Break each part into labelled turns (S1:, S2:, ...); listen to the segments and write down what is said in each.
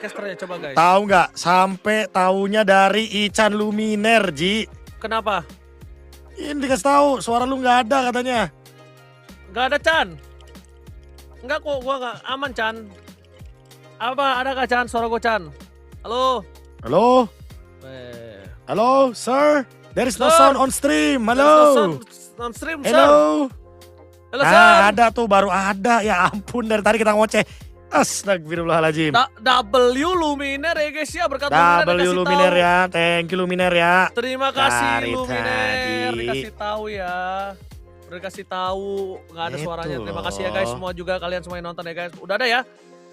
S1: casternya coba guys.
S2: Tahu nggak? Sampai taunya dari Ican Luminer, Ji.
S1: Kenapa?
S2: Ini dikasih tahu, suara lu nggak ada katanya.
S1: Gak ada Chan. Enggak kok, gua gak aman Chan. Apa ada gak Chan? Suara gua Chan. Halo.
S2: Halo?
S1: Eh.
S2: Halo, sir? There is no
S1: Sir.
S2: sound on stream. Halo?
S1: On stream, sir.
S2: Hello?
S1: Halo, sir.
S2: Ada tuh, baru ada. Ya ampun, dari tadi kita ngoceh. Astagfirullahaladzim.
S1: W Luminer ya guys ya, berkat Luminer
S2: W
S1: dikasih
S2: Luminer
S1: tahu.
S2: ya, thank you Luminer ya.
S1: Terima kasih
S2: Dari
S1: Luminer,
S2: tadi.
S1: dikasih tahu ya. Udah dikasih tahu, nggak ada
S2: Itu
S1: suaranya. Terima kasih ya
S2: loh.
S1: guys, semua juga kalian semua yang nonton ya guys. Udah ada ya?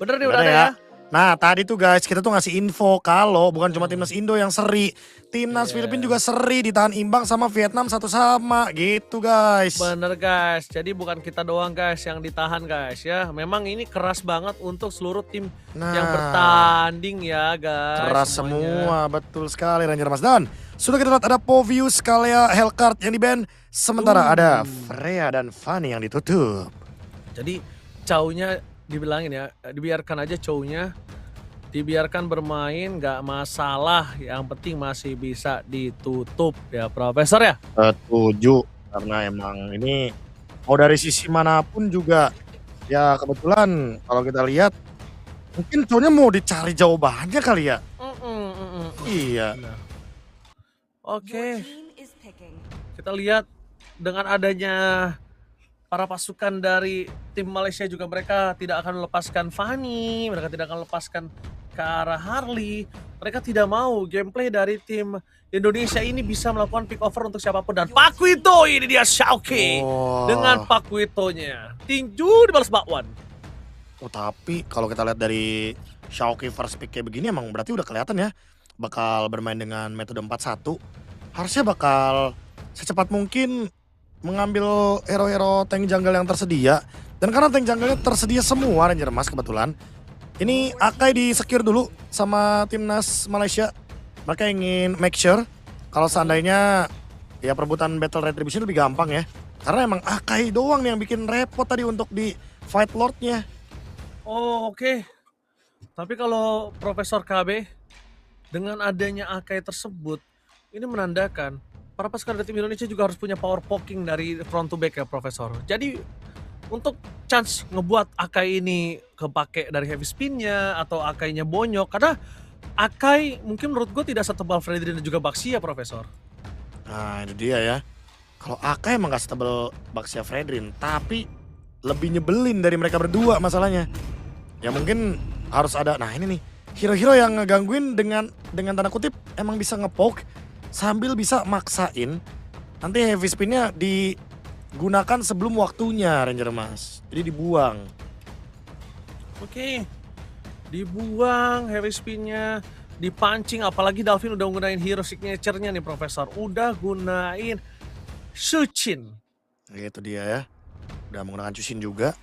S1: Bener nih
S2: Udah
S1: udah
S2: ada
S1: ada
S2: ya.
S1: ya.
S2: Nah tadi tuh guys, kita tuh ngasih info kalau bukan cuma timnas Indo yang seri. Timnas
S1: Iya.
S2: Filipina juga seri, ditahan imbang sama Vietnam 1-1 gitu guys.
S1: Bener guys, jadi bukan kita doang guys yang ditahan guys ya. Memang ini keras banget untuk seluruh tim yang bertanding ya guys.
S2: Keras
S1: semuanya.
S2: semua, betul sekali Ranger Mas. Dan sudah kita lihat ada Povius, Kalea, Hellcard yang di-ban. Sementara ada Freya dan Fanny yang ditutup.
S1: Jadi cownya dibilangin ya, dibiarkan aja cownya. Dibiarkan bermain gak masalah, yang penting masih bisa ditutup ya Profesor ya.
S2: Setuju, karena emang ini mau dari sisi manapun juga ya kebetulan kalau kita lihat mungkin cowoknya mau dicari jawabannya kali ya. Iya.
S1: Nah. Oke, kita lihat dengan adanya para pasukan dari tim Malaysia juga, mereka tidak akan melepaskan Fanny, mereka tidak akan lepaskan ke arah Harley. Mereka tidak mau gameplay dari tim Indonesia ini bisa melakukan pick over untuk siapapun. Dan Pakuito ini dia Xiaoqi dengan Pakuitonya. Tinju dibalas bakwan.
S2: Oh tapi kalau kita lihat dari Xiaoqi first pick kayak begini emang berarti udah kelihatan ya bakal bermain dengan metode 4-1. Harusnya bakal secepat mungkin mengambil hero-hero tank jungle yang tersedia. Dan karena tank jungle-nya tersedia semua Ranger Mas kebetulan. Ini Akai di secure dulu sama timnas Malaysia. Mereka ingin make sure kalau seandainya ya perebutan battle retribution lebih gampang ya. Karena emang Akai doang nih yang bikin repot tadi untuk di fight lordnya.
S1: Oh oke. Tapi kalau Profesor KB dengan adanya Akai tersebut, ini menandakan para pasukan dari tim Indonesia juga harus punya power poking dari front to back ya Profesor. Jadi untuk chance ngebuat Akai ini kepake dari heavy spinnya atau Akainya bonyok, karena Akai mungkin menurut gue tidak setebal Fredrin dan juga Baxia Profesor.
S2: Nah itu dia ya. Kalau Akai emang gak setebal Baxia Fredrin, tapi lebih nyebelin dari mereka berdua masalahnya. Ya mungkin harus ada, nah ini nih, hero-hero yang ngegangguin dengan tanda kutip emang bisa ngepoke sambil bisa maksain nanti heavy spinnya digunakan sebelum waktunya Ranger Mas. Jadi dibuang.
S1: Oke, dibuang heavy spinnya, dipancing, apalagi Dalvin udah gunain hero signature-nya nih Profesor. Udah gunain Suchin.
S2: Itu dia ya. Udah menggunakan Chushin juga.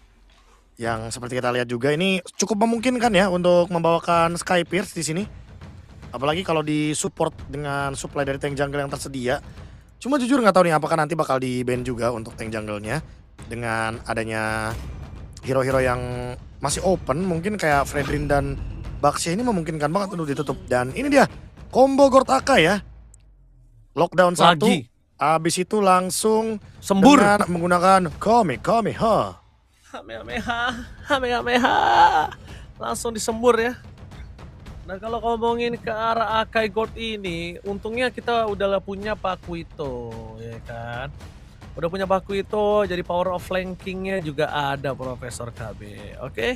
S2: Yang seperti kita lihat juga ini cukup memungkinkan ya untuk membawakan Sky Pierce di sini. Apalagi kalau disupport dengan supply dari tank jungle yang tersedia. Cuma jujur nggak tahu nih apakah nanti bakal di-ban juga untuk tank jungle-nya. Dengan adanya hero-hero yang masih open, mungkin kayak Fredrin dan Baxia ini memungkinkan banget untuk ditutup. Dan ini dia, combo Gord Akai ya. Lockdown
S1: Lagi.
S2: 1, abis itu langsung
S1: Sembur.
S2: dengan menggunakan Kamehameha.
S1: Hamehameha. Langsung disembur ya. Nah kalau ngomongin ke arah Akai Gold ini, untungnya kita udah punya Pakuito, ya kan? Udah punya Pakuito, jadi power of flankingnya juga ada Profesor KB, oke?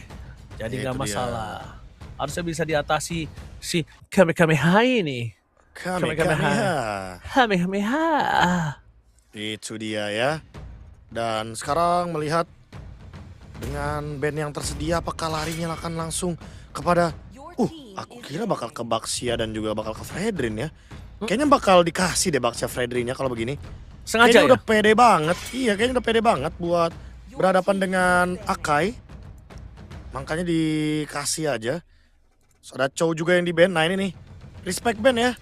S1: Jadi nggak
S2: Itu dia.
S1: masalah. Harusnya bisa diatasi si Kamehameha ini.
S2: Kamehameha.
S1: Hamehameha.
S2: Itu dia ya. Dan sekarang melihat dengan band yang tersedia apakah larinya akan langsung kepada aku kira bakal ke Baxia dan juga bakal ke Fredrin ya. Kayaknya bakal dikasih deh Baxia Fredrinnya kalau begini.
S1: Sengaja
S2: Kayaknya
S1: ya?
S2: udah pede banget. Iya kayaknya udah pede banget buat berhadapan dengan Akai. Makanya dikasih aja. So, ada Chow juga yang di-ban. Nah ini nih, respect ban ya.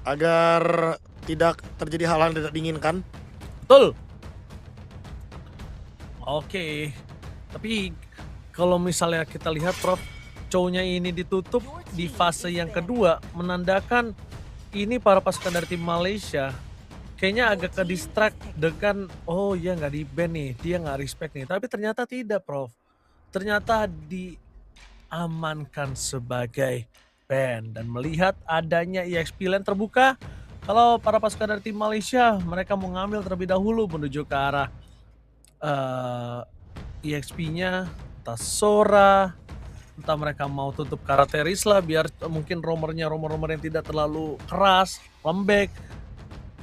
S2: Agar tidak terjadi hal-hal yang tidak diinginkan.
S1: Betul. Oke. Tapi kalau misalnya kita lihat Prof, show-nya ini ditutup di fase yang kedua, menandakan ini para pasukan dari tim Malaysia kayaknya agak ke distract dengan oh ya nggak di ban nih, dia nggak respect nih. Tapi ternyata tidak, Prof. Ternyata diamankan sebagai ban dan melihat adanya EXP lane terbuka. Kalau para pasukan dari tim Malaysia mereka mau ngambil terlebih dahulu menuju ke arah EXP-nya, entah Sora, entah mereka mau tutup karakteris lah biar mungkin romer yang tidak terlalu keras, lembek,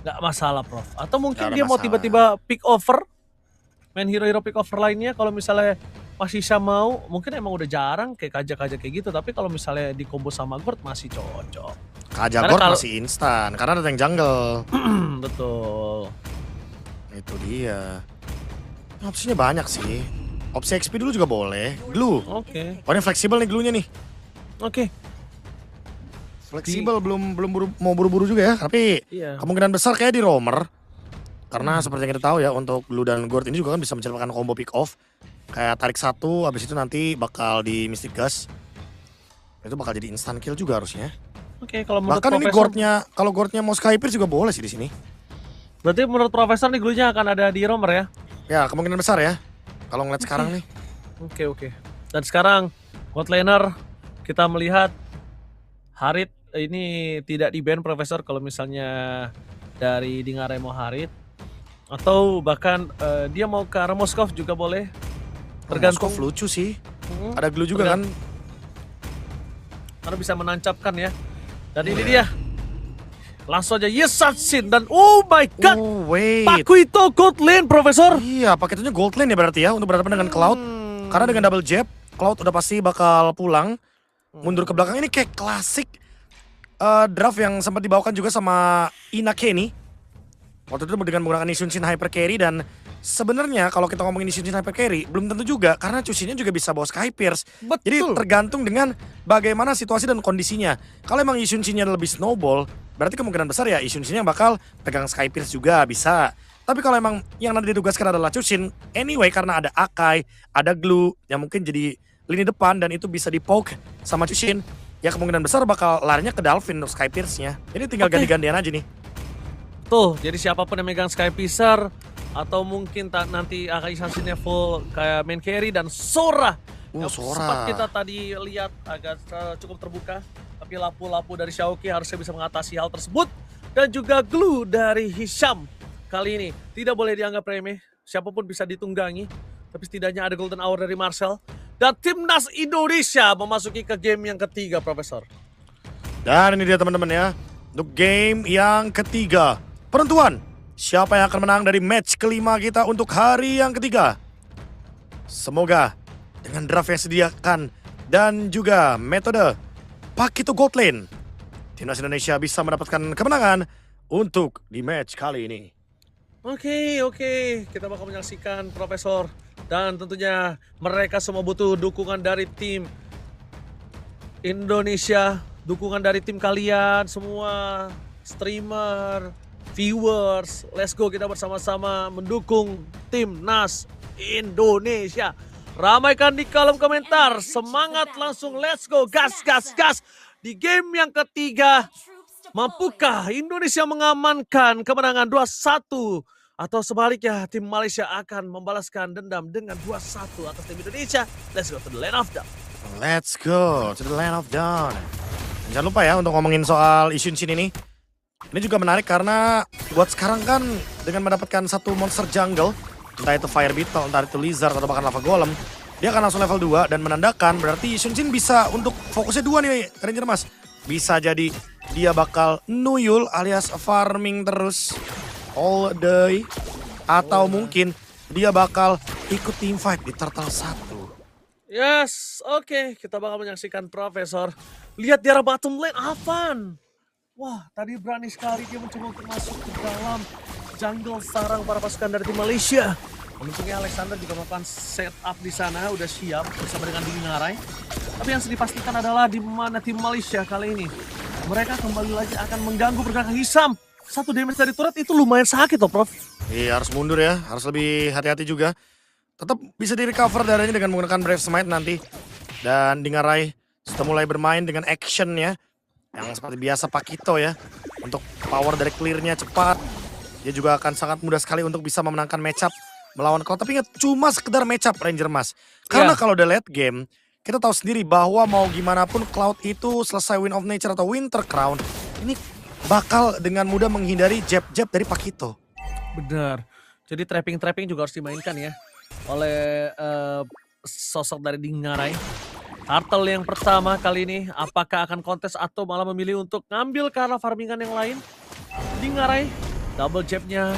S1: nggak masalah Prof. Atau mungkin dia mau tiba-tiba pick over, main hero-hero pick over lainnya kalau misalnya masih Shisha mau, mungkin emang udah jarang kayak Kaja kayak gitu, tapi kalau misalnya di combo sama Gord masih cocok.
S2: Kaja Gord masih instan karena ada tank jungle.
S1: Betul.
S2: Itu dia. Opsinya banyak sih. Opsi XP dulu juga boleh. Glue.
S1: Oke.
S2: Oh ini fleksibel nih glue-nya nih.
S1: Oke.
S2: Fleksibel belum mau buru-buru juga ya, tapi kemungkinan besar kayak di roamer. Karena seperti yang kita tahu ya untuk Glue dan Gord ini juga kan bisa menciptakan combo pick off. Kayak tarik satu, habis itu nanti bakal di Mystic Gus. Itu bakal jadi instant kill juga harusnya.
S1: Oke, kalau menurut
S2: bahkan ini Gordnya, kalau Gordnya mau Skypierce juga boleh sih di sini.
S1: Berarti menurut Profesor nih Glue-nya akan ada di roamer ya?
S2: Ya kemungkinan besar ya. Kalau ngeliat sekarang nih.
S1: Oke. Dan sekarang bot laner kita melihat Harit ini tidak di-ban Profesor kalau misalnya dari Dingarai mau Harit. Atau bahkan dia mau ke arah Moskov juga boleh. Tergantung.
S2: Moskov lucu sih. Ada Glue juga kan.
S1: Karena bisa menancapkan ya. Dan ini dia. Langsung aja Yesatsin dan oh my god. Pakuito Gold Lane Profesor.
S2: Iya paketnya Gold Lane ya berarti ya untuk berhadapan dengan Cloud. Karena dengan double jab Cloud udah pasti bakal pulang. Mundur ke belakang ini kayak klasik draft yang sempat dibawakan juga sama Ina Kenny. Waktu itu dengan menggunakan Isunshin Hyper Carry dan sebenarnya kalau kita ngomongin Isunshin Hyper Carry belum tentu juga karena Chushinnya juga bisa bawa Skypierce. Jadi tergantung dengan bagaimana situasi dan kondisinya. Kalau emang Isunshinnya lebih snowball, berarti kemungkinan besar ya Isunshinnya bakal pegang Skypierce juga bisa. Tapi kalau emang yang nanti ditugaskan adalah Chushin, anyway karena ada Akai, ada Glue yang mungkin jadi lini depan dan itu bisa dipoke sama Chushin, ya kemungkinan besar bakal larinya ke Dolphin untuk Skypierce-nya. Jadi tinggal ganti-gantian aja nih.
S1: Tuh, jadi siapapun yang megang Skypiercer atau mungkin nanti Akai Isunshinnya full kayak main carry dan Sora.
S2: Sora.
S1: Sempat kita tadi lihat agak cukup terbuka, tapi lapu-lapu dari Xiaoqi harusnya bisa mengatasi hal tersebut. Dan juga Glue dari Hisham kali ini tidak boleh dianggap remeh. Siapapun bisa ditunggangi, tapi setidaknya ada golden hour dari Marcel. Dan timnas Indonesia memasuki ke game yang ketiga, Profesor.
S2: Dan ini dia teman-teman ya, untuk game yang ketiga. Penentuan siapa yang akan menang dari match kelima kita untuk hari yang ketiga. Semoga dengan draft yang disediakan dan juga metode Pakuito Gold Lane, timnas Indonesia bisa mendapatkan kemenangan untuk di match kali ini.
S1: Oke, kita bakal menyaksikan Profesor. Dan tentunya mereka semua butuh dukungan dari tim Indonesia, dukungan dari tim kalian semua, streamer, viewers. Let's go, kita bersama-sama mendukung timnas Indonesia. Ramaikan di kolom komentar, semangat langsung, let's go, gas. Di game yang ketiga, mampukah Indonesia mengamankan kemenangan 2-1? Atau sebaliknya tim Malaysia akan membalaskan dendam dengan 2-1 atas tim Indonesia. Let's go to the land of dawn.
S2: Let's go to the land of dawn. Jangan lupa ya untuk ngomongin soal Isunshin ini. Ini juga menarik karena buat sekarang kan dengan mendapatkan satu monster jungle, entah itu Fire Beetle, entah itu Lizard atau bahkan Lava Golem, dia akan langsung level 2 dan menandakan berarti Isunshin bisa untuk fokusnya 2 nih Ranger Mas. Bisa jadi dia bakal nuyul alias farming terus all day, atau mungkin dia bakal ikut team fight di Turtle 1.
S1: Yes, oke, kita bakal menyaksikan Profesor. Lihat di arah bottom lane, Avan. Wah, tadi berani sekali dia mencoba untuk masuk ke dalam jungle sarang para pasukan dari tim Malaysia. Untungnya Alexander juga melakukan setup di sana, udah siap bersama dengan Dingarai. Tapi yang harus dipastikan adalah di mana tim Malaysia kali ini. Mereka kembali lagi akan mengganggu pergerakan Hisham. Satu damage dari turret itu lumayan sakit loh, Prof.
S2: Iya, harus mundur ya, harus lebih hati-hati juga. Tetap bisa di recover darahnya dengan menggunakan Brave Smite nanti. Dan Dingarai sudah mulai bermain dengan actionnya yang seperti biasa Pakito ya. Untuk power dari clearnya cepat. Dia juga akan sangat mudah sekali untuk bisa memenangkan matchup melawan Cloud. Tapi ingat cuma sekedar matchup Ranger Mas. Karena kalau udah late game, kita tahu sendiri bahwa mau gimana pun Cloud itu selesai Wind of Nature atau Winter Crown, ini bakal dengan mudah menghindari jab-jab dari Pakito.
S1: Benar. Jadi trapping juga harus dimainkan ya oleh sosok dari Dingarai. Turtle yang pertama kali ini apakah akan kontes atau malah memilih untuk ngambil karena farmingan yang lain? Dingarai double jabnya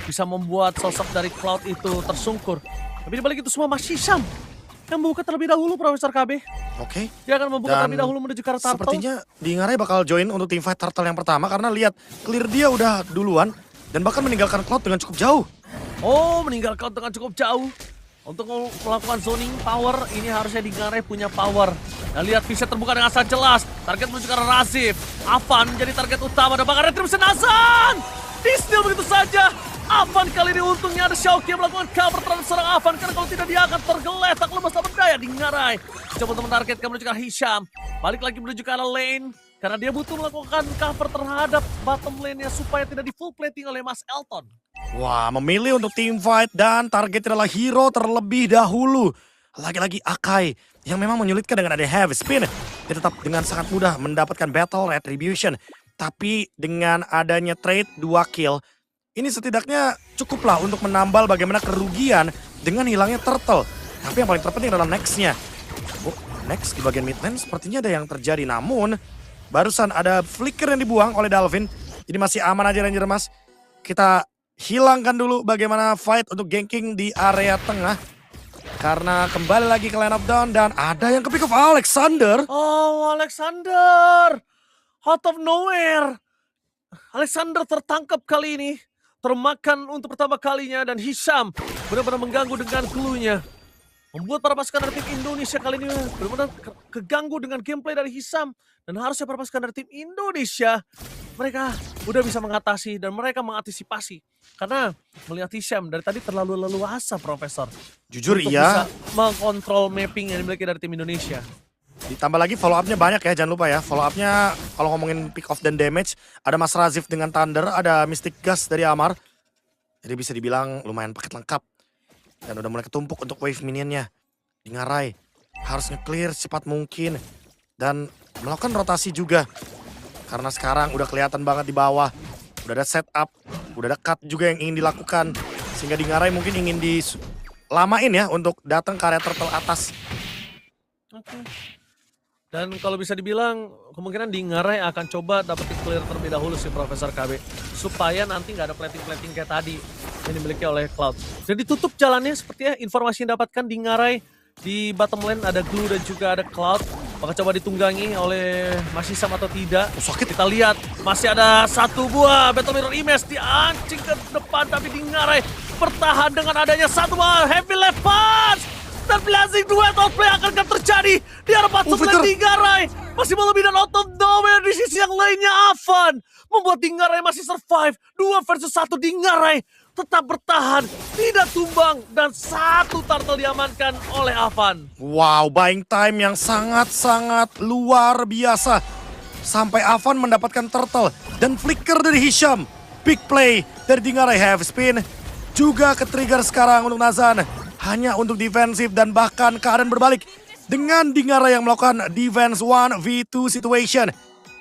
S1: bisa membuat sosok dari Cloud itu tersungkur. Tapi dibalik itu semua masih Syam yang membuka terlebih dahulu Profesor KB.
S2: Oke.
S1: Dia akan membuka terlebih dahulu menuju ke arah Turtle.
S2: Sepertinya Dingarai bakal join untuk teamfight Turtle yang pertama karena lihat clear dia udah duluan dan bahkan meninggalkan Cloud dengan cukup jauh.
S1: Oh, meninggalkan dengan cukup jauh. Untuk melakukan zoning power, ini harusnya Dingarai punya power. Dan lihat bisa terbuka dengan sangat jelas. Target menuju ke arah Razif. Avan menjadi target utama dan bahkan Retribution Hasan. Di-steal begitu saja. Avan kali ini untungnya ada Xiaoqi yang melakukan cover terhadap seorang Avan. Karena kalau tidak dia akan tergeletak lemas tak berdaya. Dingarai coba untuk menargetkan menuju ke arah Hisham. Balik lagi menuju ke arah lane. Karena dia butuh melakukan cover terhadap bottom lane-nya supaya tidak di full plating oleh Mas Elton.
S2: Wah, memilih untuk teamfight dan target adalah hero terlebih dahulu. Lagi-lagi Akai yang memang menyulitkan dengan ada heavy spin. Dia tetap dengan sangat mudah mendapatkan battle retribution. Tapi dengan adanya trade 2 kill, ini setidaknya cukuplah untuk menambal bagaimana kerugian dengan hilangnya turtle. Tapi yang paling terpenting adalah next-nya. Oh, next di bagian mid lane sepertinya ada yang terjadi. Namun, barusan ada flicker yang dibuang oleh Dalvin. Jadi masih aman aja Ranger Mas. Kita hilangkan dulu bagaimana fight untuk ganking di area tengah. Karena kembali lagi ke line up down dan ada yang ke-pick off Alexander.
S1: Oh, Alexander! Out of nowhere! Alexander tertangkap kali ini. Termakan untuk pertama kalinya dan Hisham benar-benar mengganggu dengan clue-nya. Membuat para pasukan dari tim Indonesia kali ini benar-benar keganggu dengan gameplay dari Hisham. Dan harusnya para pasukan dari tim Indonesia, mereka udah bisa mengatasi dan mereka mengantisipasi. Karena melihat Hisham dari tadi terlalu leluasa, Profesor.
S2: Jujur
S1: untuk
S2: iya.
S1: bisa mengontrol mapping yang dimiliki dari tim Indonesia.
S2: Ditambah lagi follow up-nya banyak ya, jangan lupa ya. Follow up-nya kalau ngomongin pick off dan damage, ada Mas Razif dengan Thunder, ada Mystic Gas dari Amar. Jadi bisa dibilang lumayan paket lengkap. Dan udah mulai ketumpuk untuk wave minionnya. Dingarai harus nge-clear secepat mungkin. Dan melakukan rotasi juga. Karena sekarang udah kelihatan banget di bawah. Udah ada setup, udah ada cut juga yang ingin dilakukan. Sehingga Dingarai mungkin ingin dilamain ya untuk datang ke area turtle atas.
S1: Oke. Dan kalau bisa dibilang kemungkinan Dingarai akan coba dapetin clear terlebih dahulu si Profesor KB. Supaya nanti nggak ada plating-plating kayak tadi yang dimiliki oleh Cloud. Dan ditutup jalannya sepertinya informasi yang dapatkan Dingarai di bottom lane ada Glue dan juga ada Cloud. Apakah coba ditunggangi oleh Mas Hisham atau tidak?
S2: Sakit.
S1: Kita lihat masih ada satu buah Battle Mirror Image diancing ke depan. Tapi Dingarai bertahan dengan adanya satu buah Heavy Left Punch. Dan Blazing Duet outplay akan terjadi di arah pasukan Dingarai. Masih mau lebih dan out of nowhere di sisi yang lainnya Avan. Membuat Dingarai masih survive. 2 versus 1 Dingarai tetap bertahan. Tidak tumbang. Dan satu turtle diamankan oleh Avan.
S2: Wow, buying time yang sangat-sangat luar biasa. Sampai Avan mendapatkan turtle dan flicker dari Hisham. Big play dari Dingarai heavy spin. Juga ke-trigger sekarang untuk Nazan. Hanya untuk defensif dan bahkan keadaan berbalik. Dengan Dingarai yang melakukan defense 1v2 situation.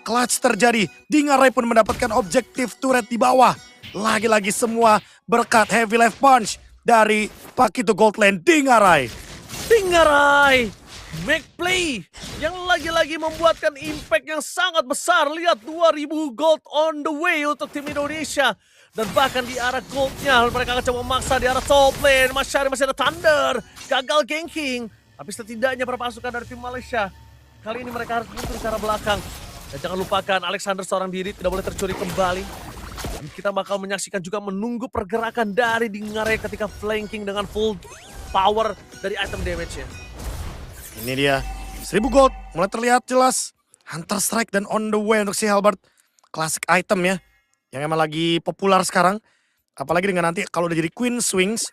S2: Clutch terjadi, Dingarai pun mendapatkan objektif turret di bawah. Lagi-lagi semua berkat heavy left punch dari Pakito Gold Lane Dingarai.
S1: Dingarai make play yang lagi-lagi membuatkan impact yang sangat besar. Lihat 2000 gold on the way untuk tim Indonesia. Dan bahkan di arah goldnya mereka akan coba memaksa di arah top lane. Masih ada Thunder, gagal ganking. Tapi setidaknya para pasukan dari tim Malaysia kali ini mereka harus mundur ke arah belakang. Dan jangan lupakan Alexander seorang diri tidak boleh tercuri kembali. Dan kita bakal menyaksikan juga menunggu pergerakan dari Dingarai ketika flanking dengan full power dari item damage-nya.
S2: Ini dia, 1000 gold mulai terlihat jelas. Hunter Strike dan on the way untuk si Halberd. Classic item ya, yang emang lagi populer sekarang. Apalagi dengan nanti kalau udah jadi Queen Swings,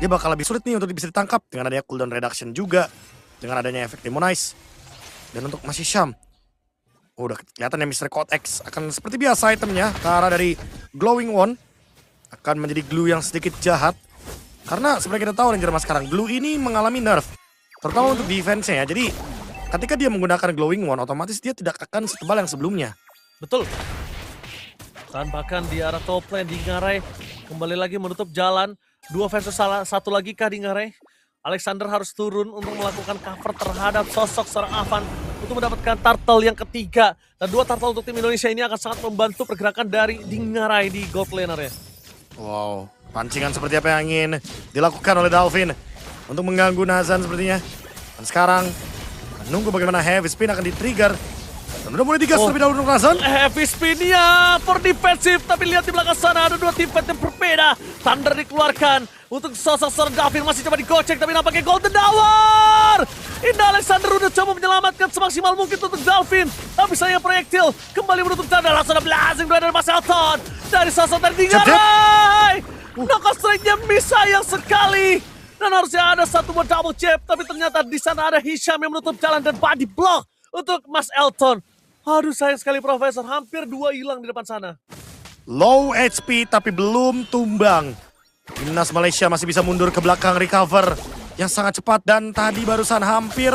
S2: dia bakal lebih sulit nih untuk bisa ditangkap. Dengan adanya cooldown reduction juga, dengan adanya efek Demonize. Dan untuk Mas Hisham, udah kelihatan ya Mr. Code X akan seperti biasa itemnya ke arah dari Glowing One. Akan menjadi glue yang sedikit jahat. Karena seperti kita tahu Ranger Mas sekarang, glue ini mengalami nerf. Terutama untuk defense-nya ya. Jadi ketika dia menggunakan Glowing One, otomatis dia tidak akan setebal yang sebelumnya.
S1: Betul. Dan bahkan di arah top lane di Ngarai kembali lagi menutup jalan. 2 versus 1 lagi kah di Ngarai? Alexander harus turun untuk melakukan cover terhadap sosok seorang Avan untuk mendapatkan turtle yang ketiga. Dan 2 turtle untuk tim Indonesia ini akan sangat membantu pergerakan dari Dingarai di gold laner ya.
S2: Wow, pancingan seperti apa yang ingin dilakukan oleh Dalvin untuk mengganggu Nazan sepertinya. Dan sekarang menunggu bagaimana heavy spin akan di-trigger. Dan udah mulai digas terlebih dahulu untuk Nazan.
S1: Heavy spin ya, for defensif. Tapi lihat di belakang sana ada 2 tim fight yang berbeda. Thunder dikeluarkan untuk sosok seorang Dalvin masih coba digocek tapi nampaknya Golden Hour. Indah Alexander udah coba menyelamatkan semaksimal mungkin untuk Dalvin. Tapi sayang proyektil kembali menutup jalan. Langsung ada blazing dari Mas Elton. Dari sosok dari Dingarai. Knockout strike-nya miss sayang sekali. Dan harusnya ada satu buat double chip. Tapi ternyata di sana ada Hisham yang menutup jalan dan body block untuk Mas Elton. Aduh sayang sekali Profesor. Hampir 2 hilang di depan sana.
S2: Low HP tapi belum tumbang. Timnas Malaysia masih bisa mundur ke belakang recover yang sangat cepat. Dan tadi barusan hampir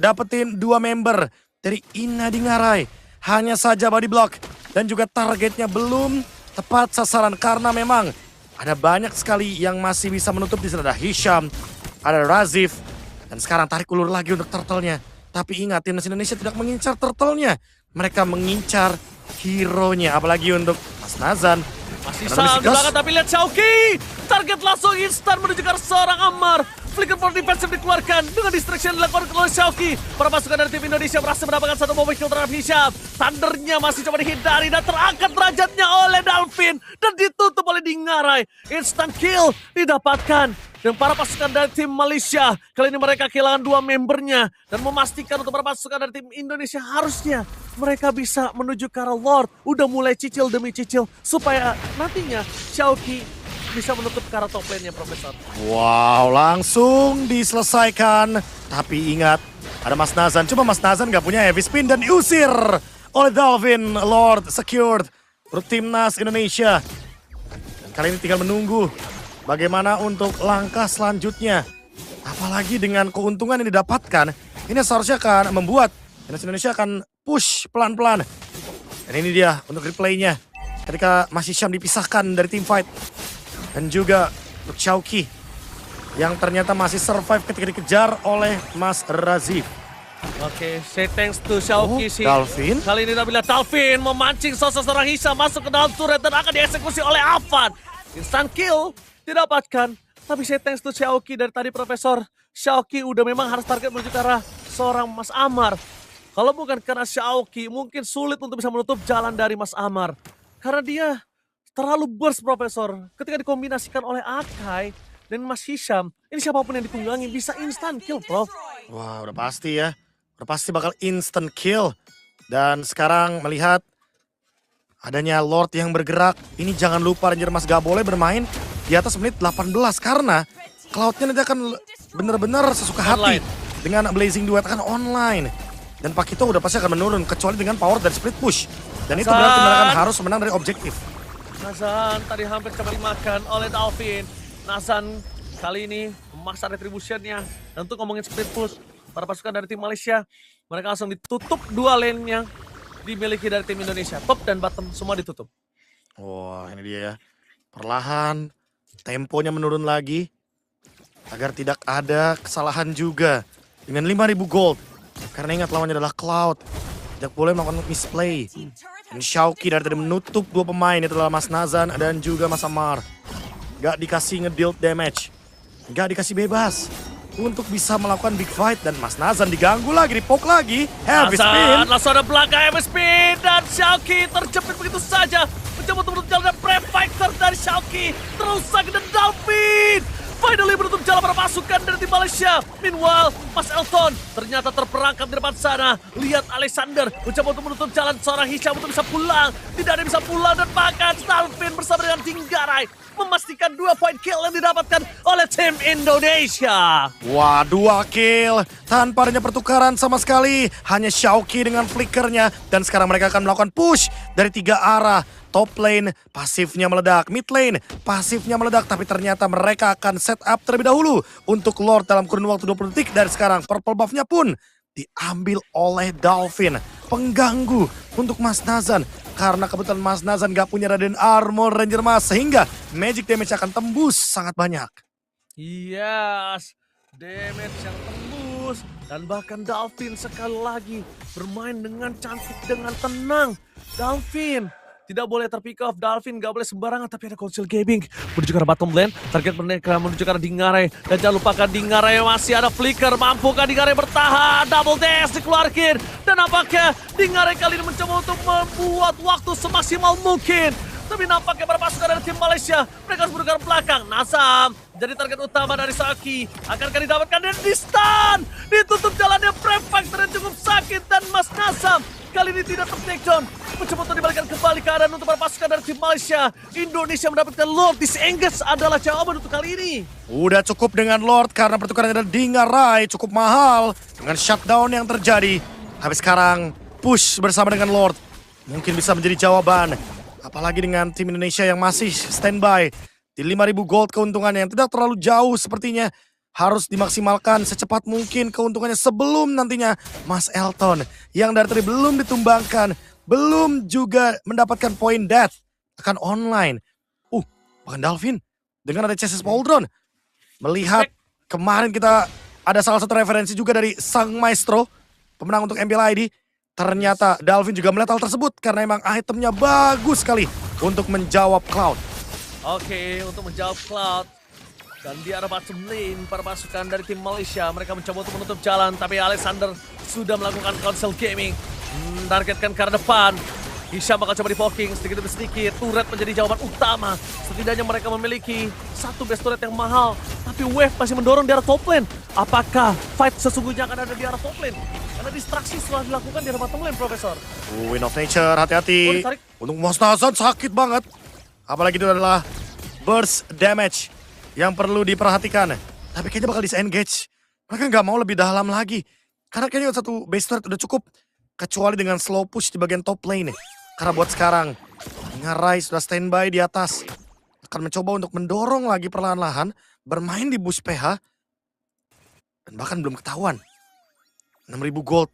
S2: dapetin 2 member dari Ina Dingarai. Hanya saja body block. Dan juga targetnya belum tepat sasaran karena memang ada banyak sekali yang masih bisa menutup. Di sana ada Hisham, ada Razif, dan sekarang tarik ulur lagi untuk turtle-nya. Tapi ingat, timnas Indonesia tidak mengincar turtle-nya, mereka mengincar hero-nya. Apalagi untuk Mas Nazan.
S1: Masih sama di belakang tapi lihat Shauki. Target langsung instan menuju ke arah seorang Ammar. Flicker for defensive dikeluarkan dengan distraction dilakukan oleh Shauki. Para pasukan dari tim Indonesia berhasil mendapatkan satu mobile kill terhadap Hisham. Thundernya masih coba dihindari dan terangkat derajatnya oleh Dalvin. Dan ditutup oleh Dingarai. Instant kill didapatkan. Dan para pasukan dari tim Malaysia, kali ini mereka kehilangan 2 membernya. Dan memastikan untuk para pasukan dari tim Indonesia harusnya mereka bisa menuju ke arah Lord. Udah mulai cicil demi cicil supaya nantinya Shauki bisa menutup ke arah top lane-nya Profesor.
S2: Wow, langsung diselesaikan. Tapi ingat, ada Mas Nazan. Cuma Mas Nazan gak punya heavy spin dan diusir oleh Dalvin. Lord secured untuk timnas Indonesia. Dan kali ini tinggal menunggu bagaimana untuk langkah selanjutnya. Apalagi dengan keuntungan yang didapatkan, ini seharusnya akan membuat timnas Indonesia akan push pelan-pelan. Dan ini dia untuk replaynya. Ketika Mas Hisham dipisahkan dari tim fight. Dan juga untuk Shauki yang ternyata masih survive ketika dikejar oleh Mas Razif.
S1: Oke, say thanks to Shauki sih.
S2: Dalvin.
S1: Kali ini kita lihat Dalvin memancing sosok seorang Hisham masuk ke dalam turret dan akan dieksekusi oleh Avan. Instant kill didapatkan. Tapi say thanks to Shauki dari tadi Profesor. Shauki udah memang harus target menuju ke arah seorang Mas Ammar. Kalau bukan karena Shauki mungkin sulit untuk bisa menutup jalan dari Mas Ammar. Karena dia terlalu burst Profesor. Ketika dikombinasikan oleh Akai dan Mas Hisham, ini siapapun yang ditunggangi bisa instant kill Prof.
S2: Wah, udah pasti ya. Udah pasti bakal instant kill. Dan sekarang melihat adanya Lord yang bergerak. Ini jangan lupa Ranger Mas gak boleh bermain di atas menit 18. Karena Cloud-nya nanti akan benar-benar sesuka hati. Dengan Blazing Duet akan online. Dan Pakito udah pasti akan menurun. Kecuali dengan power dari split push. Dan itu berarti mereka akan harus menang dari objektif.
S1: Nazan tadi hampir coba dimakan oleh Dalvin. Nazan kali ini memaksa retributionnya. Dan untuk ngomongin split push, para pasukan dari tim Malaysia, mereka langsung ditutup 2 lane yang dimiliki dari tim Indonesia. Top dan bottom semua ditutup.
S2: Wah, ini dia ya. Perlahan, temponya menurun lagi. Agar tidak ada kesalahan juga. Dengan 5.000 gold. Karena ingat lawannya adalah Cloud. Tidak boleh melakukan misplay. Dan Shauki dari tadi menutup 2 pemain. Itu adalah Mas Nazan dan juga Mas Ammar. Gak dikasih nge-deal damage. Gak dikasih bebas. Untuk bisa melakukan big fight. Dan Mas Nazan diganggu lagi, dipok lagi. Heavy spin.
S1: Langsung ada belakang heavy spin. Dan Shauki terjepit begitu saja. Mencoba untuk menutup jalan dan pre-fighter dari Shauki. Terus lagi dan Dalvin. finally menutup jalan para pasukan dari tim Malaysia. Meanwhile, Mas Elton ternyata terperangkap di depan sana. Lihat Alexander mencoba untuk menutup jalan seorang Hisham untuk bisa pulang. Tidak ada yang bisa pulang dan bahkan Dalvin bersama dengan Dinggarai memastikan 2 poin kill yang didapatkan oleh tim Indonesia.
S2: Wah, 2 kill tanpa adanya pertukaran sama sekali. Hanya Xiaoqi dengan flickernya. Dan sekarang mereka akan melakukan push dari 3 arah. Top lane pasifnya meledak, mid lane pasifnya meledak. Tapi ternyata mereka akan set up terlebih dahulu untuk Lord dalam kurun waktu 20 detik. Dan sekarang purple buff-nya pun diambil oleh Dalvin. Pengganggu untuk Mas Nazan. Karena kebetulan Mas Nazan gak punya Raden Armor Ranger Mas. Sehingga magic damage akan tembus sangat banyak.
S1: Yes, damage yang tembus. Dan bahkan Dalvin sekali lagi bermain dengan cantik, dengan tenang. Dalvin tidak boleh terpick off, Dalvin gak boleh sembarangan. Tapi ada Council Gaming menuju ke arah bottom lane. Target mereka menuju ke arah Dinggarai. Dan jangan lupakan Dinggarai masih ada flicker. Mampukah Dinggarai bertahan? Double dash dikeluarkan. Dan apakah Dinggarai kali ini mencoba untuk membuat waktu semaksimal mungkin? Tapi nampaknya para pasukan dari tim Malaysia, mereka harus menuju ke arah belakang. Nazam jadi target utama dari Saki. Akankah didapatkan dan di stun? Ditutup jalannya Prefactor yang cukup sakit. Dan Mas Nazam kali ini tidak ter-takedown. Mencoba untuk dibalikan kembali keadaan untuk para pasukan dari tim Malaysia. Indonesia mendapatkan Lord. Disengage adalah jawaban untuk kali ini.
S2: Udah cukup dengan Lord karena pertukarannya ada Dinggarai cukup mahal. Dengan shutdown yang terjadi. Habis sekarang push bersama dengan Lord. Mungkin bisa menjadi jawaban. Apalagi dengan tim Indonesia yang masih standby. Di 5.000 gold keuntungannya yang tidak terlalu jauh sepertinya. Harus dimaksimalkan secepat mungkin keuntungannya sebelum nantinya Mas Elton. Yang dari tadi belum ditumbangkan. Belum juga mendapatkan poin death. Akan online. Bahkan Dalvin dengan ada Chassis Pauldron. Melihat kemarin kita ada salah satu referensi juga dari Sang Maestro. Pemenang untuk MPL ID. Ternyata Dalvin juga melihat hal tersebut karena emang itemnya bagus sekali untuk menjawab Cloud.
S1: Oke, untuk menjawab Cloud. Dan di arah bottom lane, para pasukan dari tim Malaysia, mereka mencoba untuk menutup jalan. Tapi Alexander sudah melakukan Council Gaming. Targetkan ke arah depan. Hisham bakal coba di-poking sedikit demi sedikit. Turret menjadi jawaban utama. Setidaknya mereka memiliki satu base turret yang mahal. Tapi Wave masih mendorong di arah top lane. Apakah fight sesungguhnya akan ada di arah top lane? Karena distraksi setelah dilakukan di arah bottom lane, Profesor.
S2: Win of Nature, hati-hati. Untuk Mas Nazan sakit banget. Apalagi itu adalah burst damage yang perlu diperhatikan. Tapi kayaknya bakal disengage. Mereka nggak mau lebih dalam lagi. Karena kayaknya satu base turret udah cukup. Kecuali dengan slow push di bagian top lane. Karena buat sekarang, Dinggarai sudah standby di atas. Akan mencoba untuk mendorong lagi perlahan-lahan. Bermain di bush PH. Dan bahkan belum ketahuan. 6.000 gold.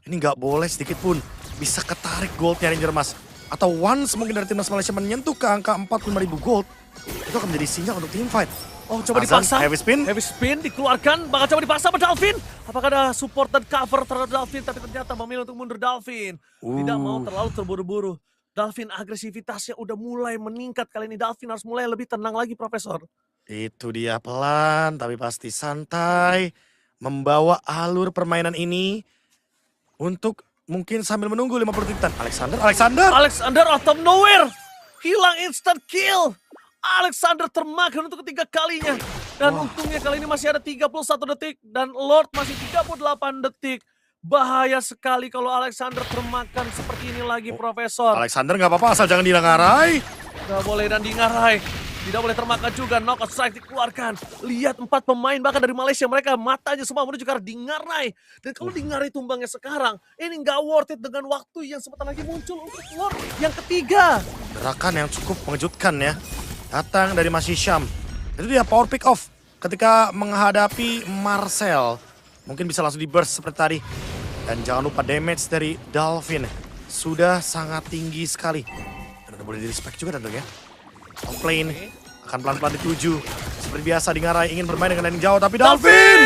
S2: Ini nggak boleh sedikit pun bisa ketarik goldnya Ranger Mas. Atau once mungkin dari timnas Malaysia menyentuh ke angka 45.000 gold. Itu akan menjadi sinyal untuk team fight.
S1: Oh, coba dipaksa.
S2: Heavy spin.
S1: Heavy spin dikeluarkan. Bakal coba dipaksa sama Dalvin. Apakah ada support dan cover terhadap Dalvin. Tapi ternyata memilih untuk mundur Dalvin. Tidak mau terlalu terburu-buru. Dalvin agresivitasnya udah mulai meningkat. Kali ini Dalvin harus mulai lebih tenang lagi, Profesor.
S2: Itu dia, pelan tapi pasti santai. Membawa alur permainan ini. Untuk mungkin sambil menunggu 50 detik. Alexander
S1: out of nowhere. Hilang instant kill. Alexander termakan untuk ketiga kalinya. Dan untungnya kali ini masih ada 31 detik. Dan Lord masih 38 detik. Bahaya sekali kalau Alexander termakan seperti ini lagi, Profesor.
S2: Alexander nggak apa-apa asal jangan Dinggarai.
S1: Nggak boleh dan Dinggarai. Tidak boleh termakan juga, knockout strike dikeluarkan. Lihat 4 pemain bahkan dari Malaysia, mereka matanya semua menuju ke arah Dinggarai. Dan kalau Dinggarai tumbangnya sekarang, ini nggak worth it dengan waktu yang sebentar lagi muncul untuk Lord yang ketiga.
S2: Gerakan yang cukup mengejutkan ya. Datang dari Mas Hisham. Itu dia power pick off ketika menghadapi Marcel. Mungkin bisa langsung di burst seperti tadi. Dan jangan lupa damage dari Dalvin. Sudah sangat tinggi sekali. Dan udah boleh di respect juga tentunya. Top lane akan pelan-pelan dituju. Seperti biasa Dinggarai ingin bermain dengan landing jauh. Tapi Dalvin!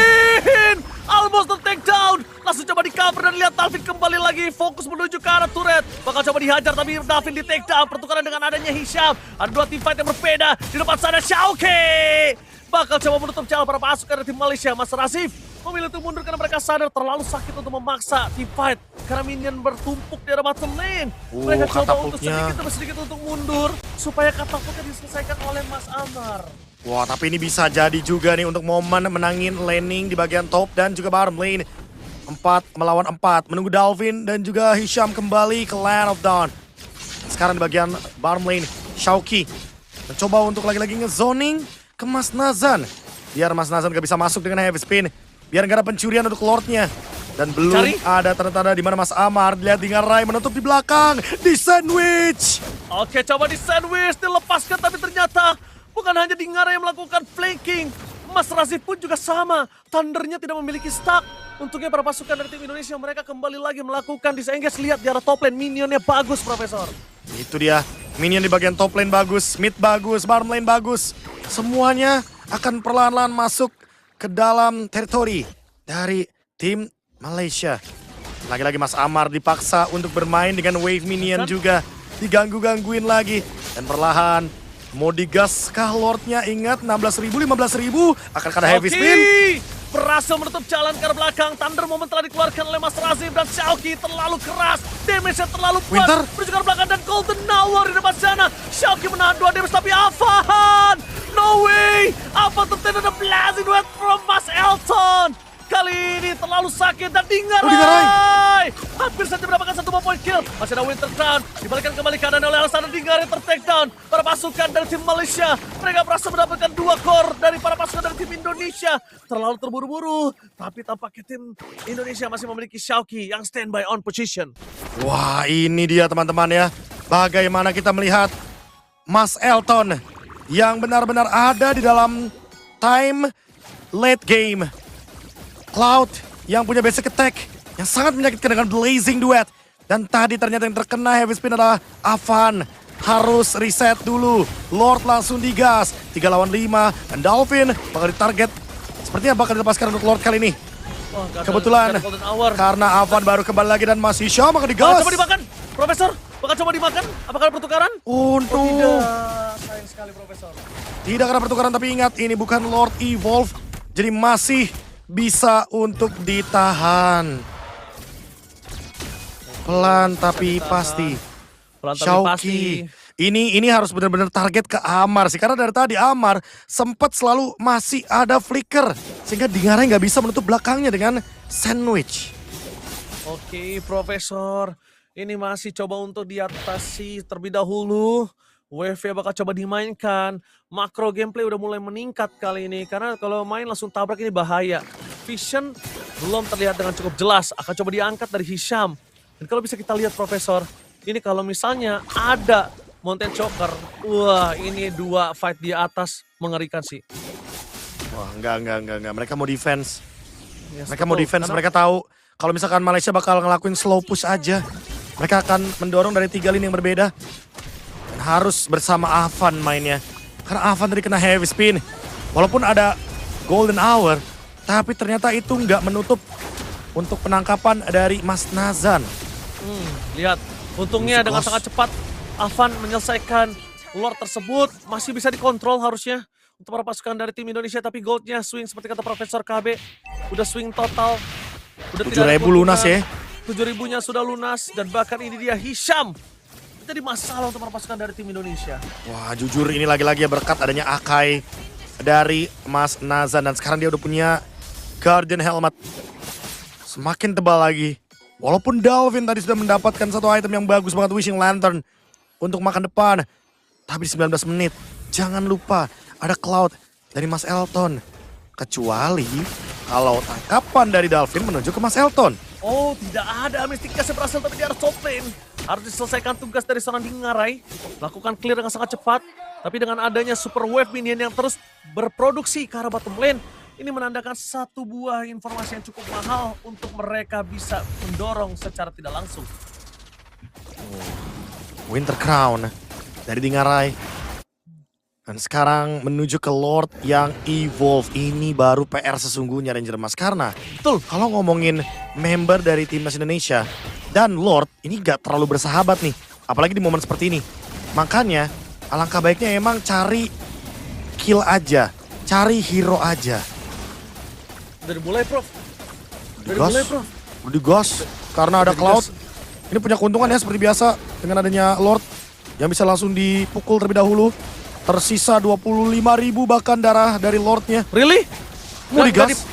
S1: Almost the takedown. Langsung coba di cover dan lihat Dalvin kembali lagi. Fokus menuju ke arah turret. Bakal coba dihajar tapi Dalvin di takedown. Pertukaran dengan adanya Hisham. Ada 2 team fight yang berbeda. Di depan sana Xiaoqi. Bakal coba menutup jalan para pasukan dari tim Malaysia. Mas Rasif memilih untuk mundur karena mereka sadar terlalu sakit untuk memaksa team fight. Karena minion bertumpuk di arah bottom lane. Mereka coba untuk sedikit demi sedikit untuk mundur. Supaya katapultnya diselesaikan oleh Mas Amar.
S2: Wah, tapi ini bisa jadi juga nih untuk momen menangin laning di bagian top dan juga bottom lane. 4 melawan 4, menunggu Dalvin dan juga Hisham kembali ke Land of Dawn. Sekarang di bagian bottom lane, Shauki mencoba untuk lagi-lagi ngezoning ke Mas Nazan. Biar Mas Nazan gak bisa masuk dengan heavy spin. Biar gak ada pencurian untuk Lordnya. Dan belum ada tanda-tanda di mana Mas Amar dilihat dengan Rai menutup di belakang. Di sandwich.
S1: Oke, coba di sandwich, dilepaskan tapi ternyata bukan hanya Dingara yang melakukan flanking. Mas Razif pun juga sama. Thundernya tidak memiliki stack. Untungnya para pasukan dari tim Indonesia mereka kembali lagi melakukan disengage. Lihat di arah top lane, minionnya bagus, Profesor.
S2: Itu dia, minion di bagian top lane bagus, mid bagus, bottom lane bagus. Semuanya akan perlahan-lahan masuk ke dalam teritori dari tim Malaysia. Lagi-lagi Mas Amar dipaksa untuk bermain dengan wave minion juga. Diganggu-gangguin lagi. Dan perlahan mau digas kah Lordnya? Ingat 16.000, 15.000 akan kena heavy spin.
S1: Berhasil menutup jalan ke arah belakang. Thunder Moment telah dikeluarkan oleh Mas Razif dan Shauki terlalu keras. Damage-nya terlalu kuat.
S2: Winter
S1: menuju ke arah belakang dan Golden Hour di depan sana. Shauki menahan 2 damage tapi Avan! No way! Avan tertenda the blazing wet from Mas Elton. Kali ini terlalu sakit dan Dingarai hampir saja mendapatkan 1 point kill. Masih ada Winter Crown, dibalikan kembali kanan oleh Alexander. Dingarai tertakedown. Para pasukan dari tim Malaysia, mereka berhasil mendapatkan 2 core dari para pasukan dari tim Indonesia. Terlalu terburu-buru, tapi tampaknya tim Indonesia masih memiliki Shauki yang standby on position.
S2: Wah, ini dia teman-teman ya. Bagaimana kita melihat Mas Elton yang benar-benar ada di dalam time late game. Cloud yang punya basic attack yang sangat menyakitkan dengan blazing duet. Dan tadi ternyata yang terkena heavy spin adalah Avan. Harus reset dulu. Lord langsung digas. 3 lawan 5. Dan Dalvin bakal ditarget. Sepertinya bakal dilepaskan untuk Lord kali ini. Kebetulan karena Avan baru kembali lagi dan masih Hisham bakal digas.
S1: Coba dimakan, Profesor. Bakal coba dimakan. Apakah ada pertukaran?
S2: Untuk
S1: tidak. Sayang sekali, Profesor.
S2: Tidak ada pertukaran, tapi ingat ini bukan Lord Evolve. Jadi masih bisa untuk ditahan. Pelan tapi pasti. Shauki. Ini harus benar-benar target ke Amar sih. Karena dari tadi Amar sempat selalu masih ada flicker. Sehingga Dingarai nggak bisa menutup belakangnya dengan sandwich.
S1: Oke, Profesor. Ini masih coba untuk diatasi terlebih dahulu. Wave bakal coba dimainkan. Makro gameplay udah mulai meningkat kali ini. Karena kalau main langsung tabrak ini bahaya. Vision belum terlihat dengan cukup jelas. Akan coba diangkat dari Hisham. Dan kalau bisa kita lihat, Profesor. Ini kalau misalnya ada Mountain Choker. Wah, ini 2 fight di atas mengerikan sih.
S2: Wah, enggak. Mereka mau defense.
S1: Yes,
S2: Mereka mau defense. Mereka tahu kalau misalkan Malaysia bakal ngelakuin slow push aja. Mereka akan mendorong dari 3 lini yang berbeda. Dan harus bersama Avan mainnya. Karena Avan tadi kena heavy spin. Walaupun ada Golden Hour, tapi ternyata itu nggak menutup untuk penangkapan dari Mas Nazan.
S1: Lihat, untungnya dengan sangat cepat Avan menyelesaikan Lord tersebut. Masih bisa dikontrol harusnya untuk para pasukan dari tim Indonesia. Tapi goldnya swing seperti kata Profesor KB. Udah swing total. Udah
S2: 7.000 lunas ya.
S1: 7.000-nya sudah lunas. Dan bahkan ini dia Hisham. Jadi masalah untuk para pasukan dari tim Indonesia.
S2: Wah, jujur ini lagi-lagi ya berkat adanya Akai dari Mas Nazan. Dan sekarang dia udah punya Guardian Helmet. Semakin tebal lagi. Walaupun Dalvin tadi sudah mendapatkan 1 item yang bagus banget, Wishing Lantern. Untuk makan depan. Tapi di 19 menit, jangan lupa ada Cloud dari Mas Elton. Kecuali kalau tangkapan dari Dalvin menuju ke Mas Elton.
S1: Oh, tidak ada Mystic Gas yang berhasil tapi di arah top lane. Harus diselesaikan tugas dari seorang Dingarai. Lakukan clear dengan sangat cepat. Tapi dengan adanya super wave minion yang terus berproduksi ke arah bottom lane. Ini menandakan 1 buah informasi yang cukup mahal untuk mereka bisa mendorong secara tidak langsung.
S2: Winter Crown dari Dingarai. Dan sekarang menuju ke Lord yang Evolve. Ini baru PR sesungguhnya Ranger Mas. Karena betul, kalau ngomongin member dari Timnas Indonesia dan Lord ini gak terlalu bersahabat nih. Apalagi di momen seperti ini. Makanya alangkah baiknya emang cari kill aja. Cari hero aja.
S1: Dari mulai, Prof.
S2: Udah digas. Karena ada Cloud. Ini punya keuntungan ya seperti biasa. Dengan adanya Lord yang bisa langsung dipukul terlebih dahulu. Tersisa 25.000 bahkan darah dari Lordnya.
S1: Really?
S2: Mau digas?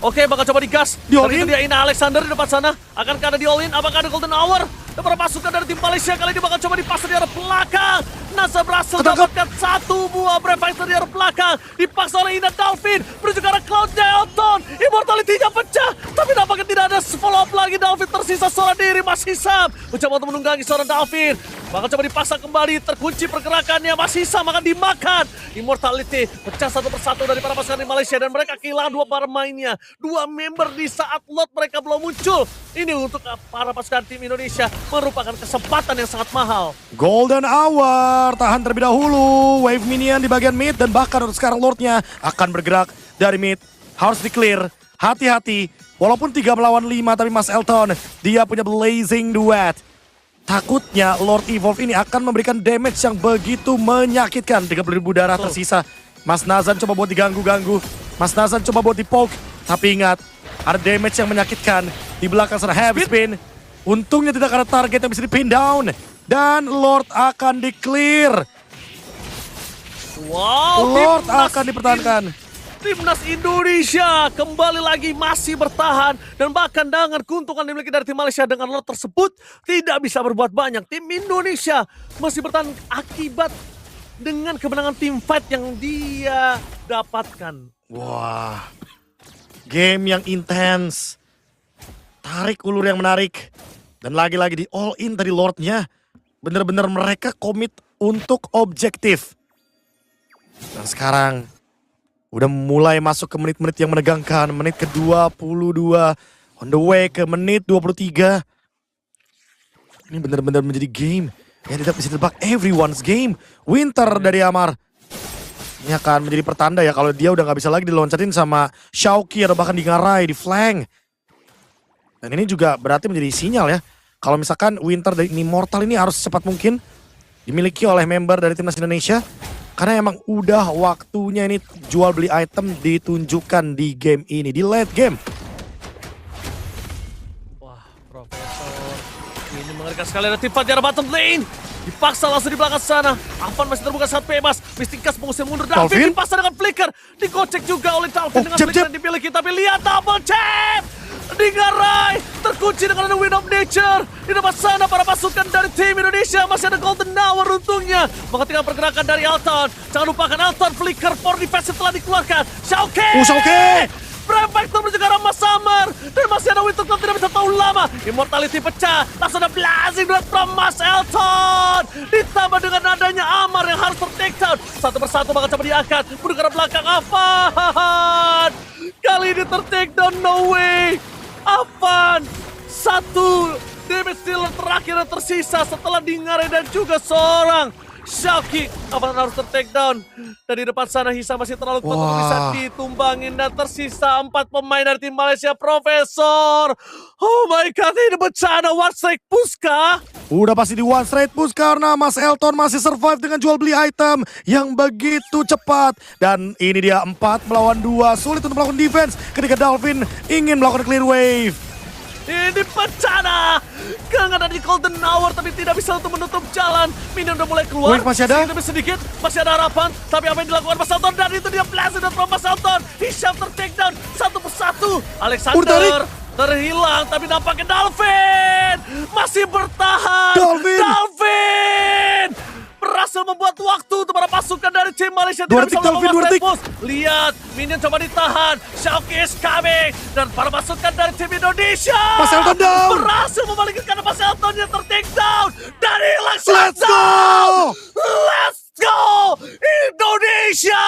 S1: Oke, bakal coba digas.
S2: Di all
S1: Kali itu
S2: in?
S1: dia Ina Alexander di depan sana. Akankah ada di all in? Apakah ada Golden Hour? Dan para pasukan dari tim Malaysia kali ini bakal coba dipasang di arah belakang. Nasa berhasil mendapatkan satu buah Brevizer di arah belakang. Dipaksa oleh Ina Dolphin. Menuju ke arah Cloud Elton. Immortality-nya pecah. Tapi nampaknya tidak ada follow up lagi. Dolphin tersisa seorang diri. Mas Hisam mencoba untuk menunggangi seorang Dolphin. Bakal coba dipasang kembali. Terkunci pergerakannya. Mas Hisam akan dimakan. Immortality pecah satu persatu dari para pasukan di Malaysia. Dan mereka kehilangan dua pemainnya. Dua member di saat lot mereka belum muncul. Ini untuk para pasukan tim Indonesia merupakan kesempatan yang sangat mahal.
S2: Golden Hour tahan terlebih dahulu. Wave minion di bagian mid dan bahkan untuk sekarang Lordnya akan bergerak dari mid. Harus di clear. Hati-hati. Walaupun 3 melawan 5 tapi Mas Elton dia punya Blazing Duet. Takutnya Lord Evolve ini akan memberikan damage yang begitu menyakitkan. 30.000 darah tersisa. Mas Nazan coba buat diganggu-ganggu. Mas Nazan coba buat dipoke. Tapi ingat, ada damage yang menyakitkan. Di belakang sana heavy spin. Untungnya tidak ada target yang bisa dipin down. Dan Lord akan di-clear.
S1: Wow,
S2: Lord akan dipertahankan.
S1: Timnas Indonesia kembali lagi masih bertahan dan bahkan dengan keuntungan dimiliki dari tim Malaysia dengan lot tersebut tidak bisa berbuat banyak. Tim Indonesia masih bertahan akibat dengan kemenangan tim fight yang dia dapatkan.
S2: Wah, game yang intens, tarik ulur yang menarik, dan lagi-lagi di all in tadi Lordnya, bener-bener mereka komit untuk objektif. Dan sekarang udah mulai masuk ke menit-menit yang menegangkan. Menit ke-22. On the way ke menit 23. Ini benar-benar menjadi game yang tidak bisa ditebak. Everyone's game. Winter dari Amar. Ini akan menjadi pertanda ya kalau dia udah gak bisa lagi diloncatin sama Xiaoqi atau bahkan di ngarai, di flank. Dan ini juga berarti menjadi sinyal ya. Kalau misalkan Winter dari Immortal ini harus secepat mungkin dimiliki oleh member dari Timnas Indonesia. Karena emang udah waktunya ini jual beli item ditunjukkan di game ini, di late game.
S1: Wah, Profesor. Ini mengerikan sekali ada tim fight di arah bottom lane. Dipaksa langsung di belakang sana. Afan masih terbuka saat bebas. Mystikas mengusir mundur. Dolphin dipaksa dengan flicker. Dikocek juga oleh Dolphin dengan flicker yang dimiliki. Tapi lihat double chap. Digarai, terkunci dengan ada Wind of Nature. Di depan sana para pasukan dari tim Indonesia masih ada Golden Hour untungnya. Menghentikan pergerakan dari Alton. Jangan lupakan Alton, flicker for defensive telah dikeluarkan. Xiaoqi!
S2: Xiaoqi!
S1: Prefector menuju ke arah Mas Summer. Dan masih ada Winter Club tidak bisa tahu lama. Immortality pecah. Langsung ada Blazing Duet from Mas Elton. Ditambah dengan adanya Amar yang harus ter-takedown. Satu persatu bakal coba diangkat. Menuju ke arah belakang Afan. Kali ini ter-takedown, no way. Afan, satu damage dealer terakhir yang tersisa setelah Dingare dan juga seorang Xiaoqi. Afan harus ter-takedown. Dan di depan sana Hisam masih terlalu kuat untuk bisa ditumbangin. Dan tersisa 4 pemain dari tim Malaysia. Profesor, oh my god, ini bencana one strike push kah?
S2: Udah pasti di one straight push karena Mas Elton masih survive dengan jual beli item yang begitu cepat. Dan ini dia 4 melawan 2. Sulit untuk melakukan defense ketika Dolphin ingin melakukan clear wave.
S1: Ini bencana. Gak ada di Golden Hour tapi tidak bisa untuk menutup jalan. Minion udah mulai keluar.
S2: Wave masih ada?
S1: Sedikit, masih ada harapan. Tapi apa yang dilakukan Mas Elton? Dan itu dia Blazing dan Mas Elton. Hisham ter-takedown satu persatu. Alexander terhilang tapi nampaknya Dolphin masih bertahan. Dolphin berhasil membuat waktu untuk para pasukan dari tim Malaysia. Tidak bisa melakukan push. Lihat, Minion coba ditahan. Xiaoqi is coming. Dan para pasukan dari tim Indonesia
S2: Mas Elton down.
S1: berhasil membalikkan Mas Elton yang ter-takedown. Dan hilang
S2: Let's go!
S1: Let's go! Indonesia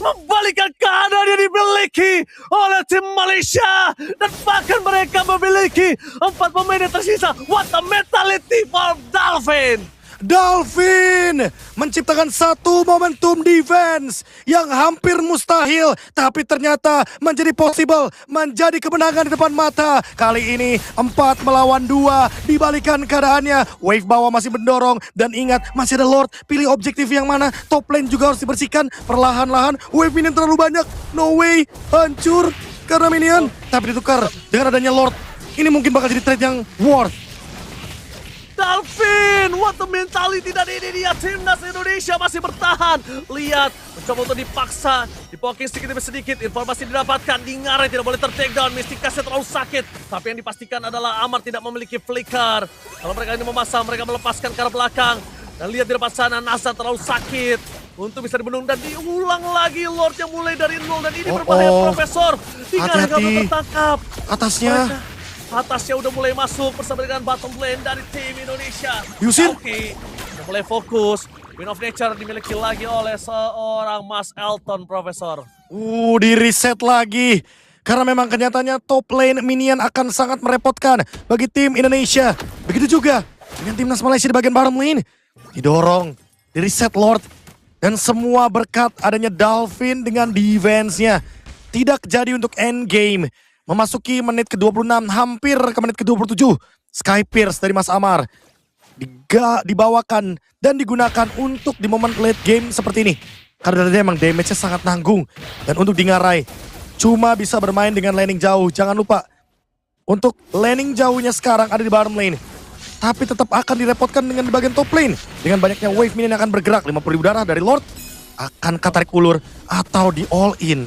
S1: membalikkan keadaan yang dimiliki oleh tim Malaysia. Dan bahkan mereka memiliki 4 pemain yang tersisa. What a mentality for Dolphin!
S2: Dolphin menciptakan satu momentum defense yang hampir mustahil, tapi ternyata menjadi possible, menjadi kemenangan di depan mata. Kali ini 4 melawan 2, dibalikan keadaannya. Wave bawah masih mendorong, dan ingat masih ada Lord. Pilih objektif yang mana, top lane juga harus dibersihkan. Perlahan-lahan, wave minion terlalu banyak. No way, hancur karena minion. Tapi ditukar dengan adanya Lord. Ini mungkin bakal jadi trade yang worth.
S1: Dolphin what the mentality, dan ini dia timnas Indonesia masih bertahan. Lihat, mencoba untuk dipaksa, dipoking sedikit demi sedikit, informasi didapatkan, Dingare tidak boleh ter-takedown, Mysticasnya terlalu sakit. Tapi yang dipastikan adalah Amar tidak memiliki flicker. Kalau mereka ini memasang, mereka melepaskan ke arah belakang. Dan lihat di depan sana, Nazan terlalu sakit untuk bisa dibendung dan diulang lagi Lord yang mulai dari nol, dan ini berbahaya Profesor. Dingare nggak boleh tertangkap.
S2: Atasnya.
S1: Atasnya udah mulai masuk bersama dengan bottom lane dari tim Indonesia.
S2: Yusin.
S1: Oke, udah mulai fokus. Win of Nature dimiliki lagi oleh seorang Mas Elton, Profesor.
S2: Di reset lagi. Karena memang kenyataannya top lane minion akan sangat merepotkan bagi tim Indonesia. Begitu juga dengan timnas Malaysia di bagian bottom lane. Didorong, di reset Lord. Dan semua berkat adanya Dolphin dengan defense-nya. Tidak jadi untuk endgame. Memasuki menit ke-26, hampir ke menit ke-27. Sky Pierce dari Mas Amar dibawakan dan digunakan untuk di momen late game seperti ini. Karena dia memang damage-nya sangat nanggung. Dan untuk Dingare, cuma bisa bermain dengan laning jauh. Jangan lupa, untuk laning jauhnya sekarang ada di bottom lane. Tapi tetap akan direpotkan dengan di bagian top lane. Dengan banyaknya wave minion yang akan bergerak. 50.000 darah dari Lord. Akan katarik ulur atau di all in.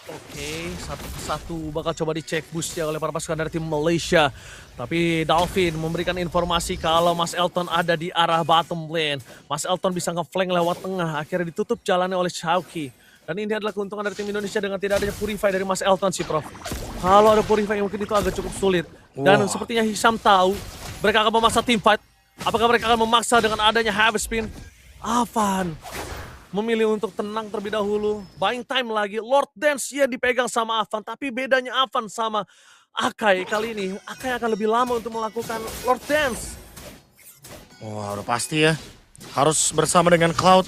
S1: Oke, satu persatu bakal coba dicek boostnya oleh para pasukan dari tim Malaysia. Tapi Dolphin memberikan informasi kalau Mas Elton ada di arah bottom lane. Mas Elton bisa nge-flank lewat tengah, akhirnya ditutup jalannya oleh Xiaoqi. Dan ini adalah keuntungan dari tim Indonesia dengan tidak adanya Purify dari Mas Elton sih, Prof. Kalau ada Purify mungkin itu agak cukup sulit. Dan sepertinya Hisham tahu mereka akan memaksa team fight. Apakah mereka akan memaksa dengan adanya heavy spin? Avan memilih untuk tenang terlebih dahulu. Buying time lagi. Lord Dance ya dipegang sama Avan. Tapi bedanya Avan sama Akai kali ini. Akai akan lebih lama untuk melakukan Lord Dance.
S2: Wah, udah pasti ya. Harus bersama dengan Cloud.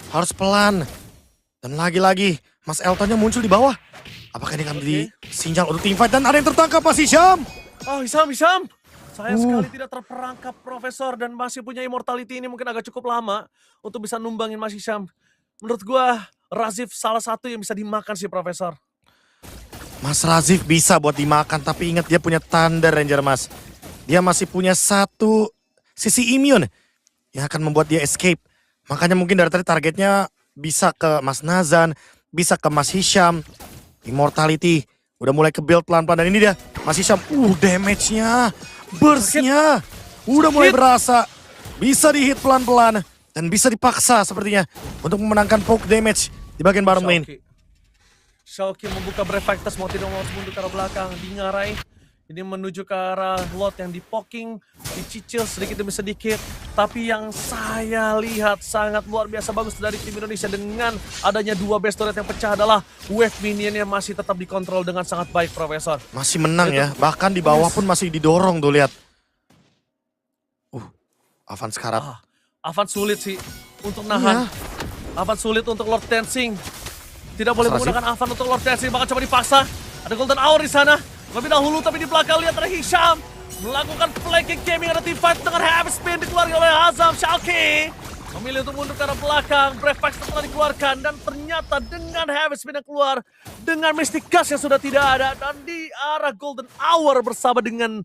S2: Harus pelan. Dan lagi-lagi Mas Eltonnya muncul di bawah. Apakah ini akan di sinyal untuk team fight? Dan ada yang tertangkap, Mas Hisham.
S1: Oh, Hisham. Sayang sekali tidak terperangkap, Profesor. Dan masih punya immortality ini mungkin agak cukup lama untuk bisa numbangin Mas Hisham. Menurut gua, Razif salah satu yang bisa dimakan sih, Profesor.
S2: Mas Razif bisa buat dimakan, tapi ingat dia punya Thunder Ranger, Mas. Dia masih punya satu sisi immune yang akan membuat dia escape. Makanya mungkin dari tadi targetnya bisa ke Mas Nazan, bisa ke Mas Hisham. Immortality udah mulai ke build pelan-pelan, dan ini dia Mas Hisham. Damage-nya, burst-nya udah mulai berasa. Bisa dihit pelan-pelan dan bisa dipaksa sepertinya untuk memenangkan poke damage di bagian bottom lane.
S1: Xiaoqi membuka Brave Fighters, mau tidak mau harus mundur ke arah belakang. Dingare ini menuju ke arah Lot yang dipoking, dicicil sedikit demi sedikit. Tapi yang saya lihat sangat luar biasa bagus dari tim Indonesia dengan adanya dua base turret yang pecah adalah wave minionnya masih tetap dikontrol dengan sangat baik, Profesor.
S2: Masih menang ya, bahkan di bawah pun masih didorong tuh, lihat. Avan sekarat.
S1: Avan sulit sih untuk nahan. Avan sulit untuk Lord Dancing. Tidak boleh menggunakan Avan untuk Lord Dancing, bahkan coba dipaksa. Ada Golden Hour di sana. Lebih dahulu, tapi di belakang lihat ada Hisham. Melakukan flanking gaming, ada team fight dengan heavy spin dikeluarkan oleh Azam. Xiaoqi memilih untuk mundur ke arah belakang. Brave Fighters telah dikeluarkan. Dan ternyata dengan heavy spin yang keluar, dengan Mystic Gas yang sudah tidak ada. Dan di arah Golden Hour bersama dengan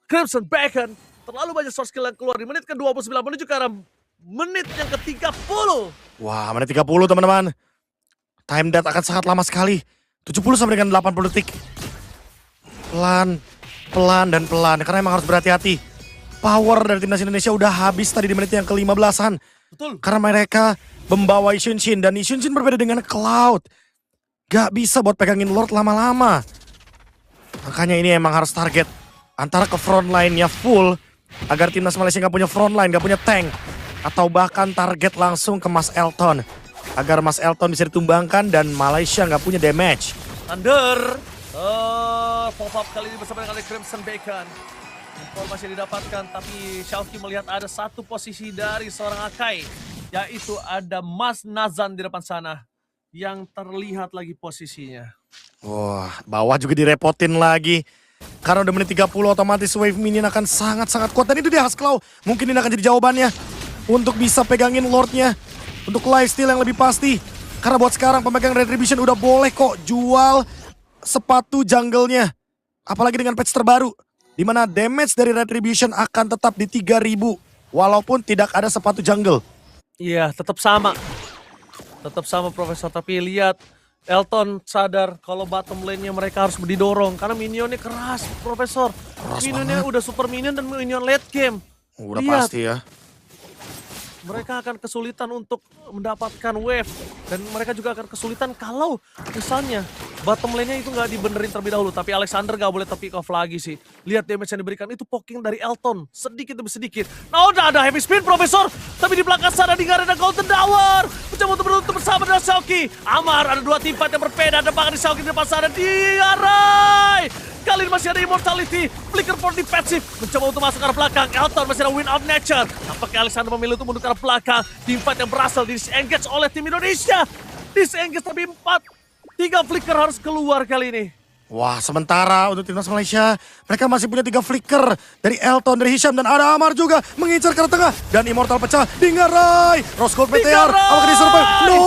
S1: Crimson Bacon. Terlalu banyak source skill yang keluar di menit ke-29 menuju ke arah menit yang ke-30.
S2: Wah, menit 30 teman-teman. Time death akan sangat lama sekali. 70 sampai dengan 80 detik. Pelan, dan pelan. Karena emang harus berhati-hati. Power dari timnas Indonesia udah habis tadi di menit yang ke-15-an.
S1: Betul.
S2: Karena mereka membawa Ishunshin. Dan Ishunshin berbeda dengan Cloud. Gak bisa buat pegangin Lord lama-lama. Makanya ini emang harus target. Antara ke front line-nya full. Agar timnas Malaysia gak punya front line, gak punya tank. Atau bahkan target langsung ke Mas Elton. Agar Mas Elton bisa ditumbangkan dan Malaysia gak punya damage.
S1: Thunder. Pop-up kali ini bersama dengan Crimson Bacon. Informasi didapatkan, tapi Xiaoqi melihat ada satu posisi dari seorang Akai. Yaitu ada Mas Nazan di depan sana. Yang terlihat lagi posisinya.
S2: Wah, bawah juga direpotin lagi. Karena udah menit 30 otomatis wave minion akan sangat-sangat kuat. Dan itu dia Haskell. Mungkin ini akan jadi jawabannya. Untuk bisa pegangin Lordnya. Untuk lifesteal yang lebih pasti. Karena buat sekarang pemegang Retribution udah boleh kok jual sepatu jungle-nya. Apalagi dengan patch terbaru. Dimana damage dari Retribution akan tetap di 3000. walaupun tidak ada sepatu jungle.
S1: Iya, tetap sama. Tetap sama Profesor, tapi lihat Elton sadar kalau bottom lane-nya mereka harus didorong karena minionnya keras, Profesor.
S2: Keras
S1: Minionnya
S2: banget.
S1: udah super minion dan minion late game.
S2: Udah
S1: Lihat,
S2: pasti ya.
S1: mereka akan kesulitan untuk mendapatkan wave dan mereka juga akan kesulitan kalau misalnya bottom lane-nya itu nggak dibenerin terlebih dahulu. Tapi Alexander nggak boleh terpick off lagi sih. Lihat damage yang diberikan itu poking dari Elton sedikit demi sedikit. Nah udah ada heavy spin Profesor, tapi di belakang sana di ada Golden Tower mencoba untuk menutup bersama dengan Xiaoqi. Amar ada dua tim fight yang berbeda, ada bahkan di Xiaoqi di depan sana di Arai. Kali ini masih ada Immortality, Flicker for defensive, mencoba untuk masuk ke arah belakang. Elton masih ada Win of Nature. Nampaknya Alexander memilih untuk mundur ke arah belakang. Teamfight yang berasal disengage oleh tim Indonesia. Disengage tapi 3 Flicker harus keluar kali ini.
S2: Wah, sementara untuk timnas Malaysia, mereka masih punya 3 flicker dari Elton, dari Hisham, dan ada Amar juga mengincar ke arah tengah. Dan Immortal pecah, Dingarai, Rose Gold PTR, apakah dia survive? No!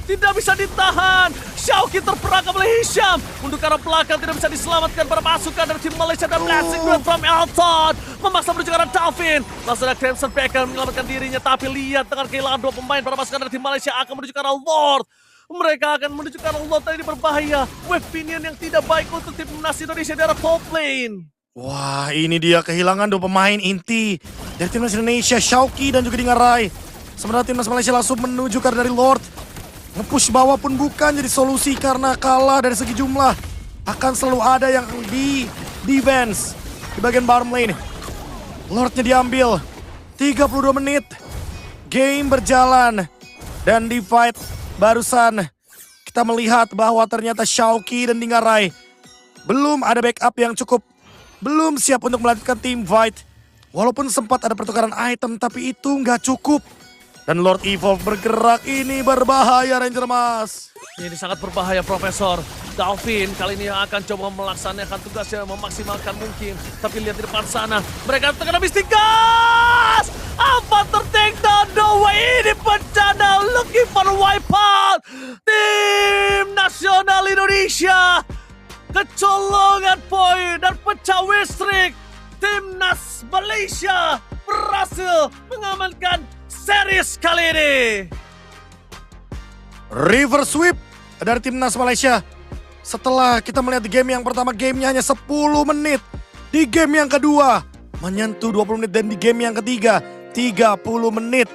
S1: Tidak bisa ditahan. Xiaoqi terperangkap oleh Hisham. Mundur ke arah belakang tidak bisa diselamatkan para pasukan dari tim Malaysia dan blessing duet from Elton. Memaksa menuju ke arah Dalvin. Langsung ada Crimson Pecker menyelamatkan dirinya. Tapi lihat dengan kehilangan 2 pemain para pasukan dari tim Malaysia akan menuju ke arah Lord. Mereka akan menuju ke arah Lord dan ini berbahaya. Wave minion yang tidak baik untuk tim timnas Indonesia di arah top lane.
S2: Wah, ini dia kehilangan 2 pemain inti dari timnas Indonesia, Xiaoqi dan juga Dingarai. Sementara timnas Malaysia langsung menuju ke arah dari Lord. Nge-push bawah pun bukan jadi solusi karena kalah dari segi jumlah. Akan selalu ada yang di defense di bagian bottom lane. Lordnya diambil. 32 menit. Game berjalan. Dan di fight barusan kita melihat bahwa ternyata Xiaoqi dan Dingarai belum ada backup yang cukup. Belum siap untuk melanjutkan team fight. Walaupun sempat ada pertukaran item tapi itu nggak cukup. Dan Lord Evolve bergerak, ini berbahaya Ranger Mas.
S1: Ini sangat berbahaya Profesor. Dalvin kali ini akan coba melaksanakan tugasnya memaksimalkan mungkin. Tapi lihat di depan sana, mereka terkena Mystic Gas! Apa take down? No way, ini bencana. Looking for wipeout. Tim Nasional Indonesia kecolongan poin dan pecah win streak. Timnas Malaysia berhasil mengamankan series kali ini.
S2: River sweep dari timnas Malaysia. Setelah kita melihat di game yang pertama, gamenya hanya 10 menit. Di game yang kedua, menyentuh 20 menit. Dan di game yang ketiga, 30 menit.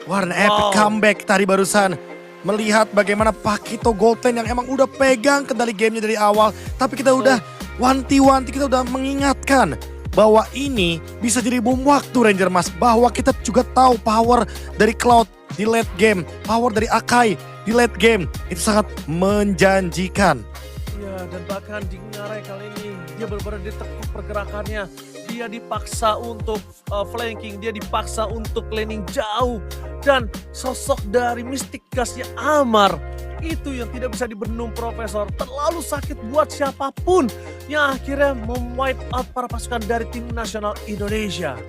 S2: Wah, epic comeback tadi barusan. Melihat bagaimana Pakito Golden yang emang udah pegang kendali gamenya dari awal. Tapi kita udah wanti-wanti, kita udah mengingatkan bahwa ini bisa jadi bom waktu Ranger Mas. Bahwa kita juga tahu power dari Cloud di late game. Power dari Akai di late game. Itu sangat menjanjikan.
S1: Ya, dan bahkan Dingarai kali ini dia benar-benar ditekuk pergerakannya. Dia dipaksa untuk flanking, dia dipaksa untuk laning jauh. Dan sosok dari Mystic Gasnya Amar itu yang tidak bisa dibendung Profesor. Terlalu sakit buat siapapun yang akhirnya mem-wipe out para pasukan dari tim nasional Indonesia.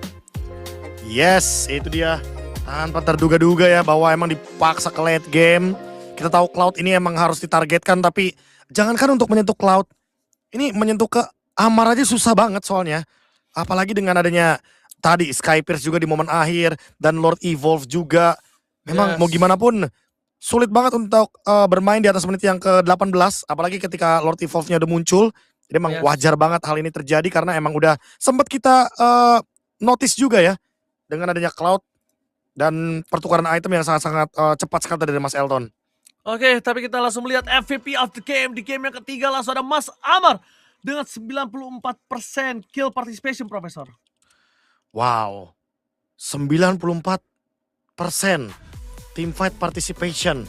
S2: Yes, itu dia. Tanpa terduga-duga ya bahwa emang dipaksa ke late game. Kita tahu Cloud ini emang harus ditargetkan, tapi jangankan untuk menyentuh Cloud. Ini menyentuh ke Amar aja susah banget soalnya. Apalagi dengan adanya tadi Skypierce juga di momen akhir dan Lord Evolve juga. Memang mau gimana pun sulit banget untuk bermain di atas menit yang ke-18. Apalagi ketika Lord Evolve-nya udah muncul. Jadi emang wajar banget hal ini terjadi karena emang udah sempat kita notice juga ya. Dengan adanya Cloud dan pertukaran item yang sangat-sangat cepat sekali dari Mas Elton.
S1: Oke, tapi kita langsung melihat MVP of the game. Di game yang ketiga langsung ada Mas Amar dengan 94% kill participation, Profesor.
S2: Wow, 94% teamfight participation.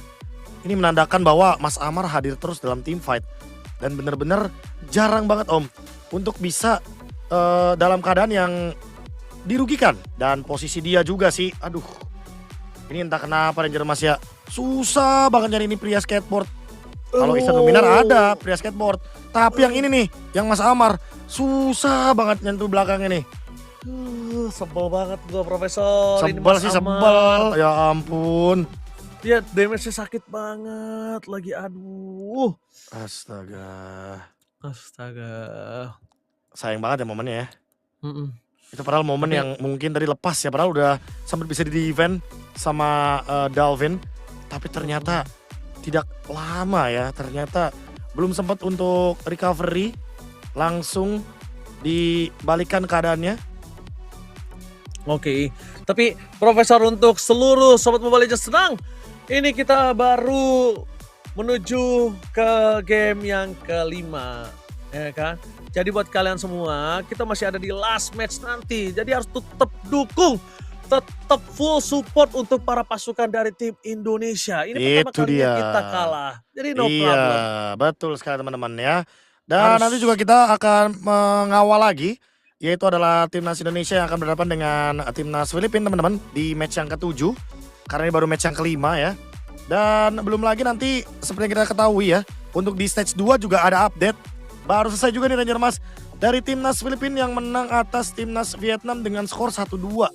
S2: Ini menandakan bahwa Mas Amar hadir terus dalam teamfight. Dan benar-benar jarang banget Om untuk bisa dalam keadaan yang dirugikan. Dan posisi dia juga sih, aduh. Ini entah kenapa Ranger Mas ya, susah banget nyari ini pria skateboard. Kalau Istana Luminar ada pria skateboard. Tapi yang ini nih, yang Mas Amar, susah banget nyentuh belakangnya nih.
S1: Sebel banget gua Profesor.
S2: Sebel sih sebel, ya ampun.
S1: Dia damage-nya sakit banget lagi, aduh.
S2: Astaga.
S1: Astaga.
S2: Sayang banget ya momennya ya. Itu padahal momen
S1: Tapi
S2: yang mungkin tadi lepas ya, padahal udah sempat bisa di-defend sama Dalvin. Tapi ternyata tidak lama ya, ternyata belum sempat untuk recovery, langsung dibalikan keadaannya.
S1: oke, tapi Profesor untuk seluruh Sobat Mobile Legends tenang. Ini kita baru menuju ke game yang kelima, ya kan? Jadi buat kalian semua, kita masih ada di last match nanti. Jadi harus tetap dukung, tetap full support untuk para pasukan dari tim Indonesia. Ini pertama
S2: Itu
S1: kalinya
S2: dia.
S1: kita kalah. Jadi no
S2: Iya,
S1: problem.
S2: betul sekali teman-teman ya. Dan nanti juga
S1: Harus
S2: kita akan mengawal lagi, yaitu adalah timnas Indonesia yang akan berhadapan dengan timnas Filipina teman-teman di match yang ke-7. Karena ini baru match yang kelima ya. Dan belum lagi nanti seperti yang kita ketahui ya, untuk di stage 2 juga ada update. Baru selesai juga nih Ranger Mas dari timnas Filipina yang menang atas timnas Vietnam dengan skor 1-2.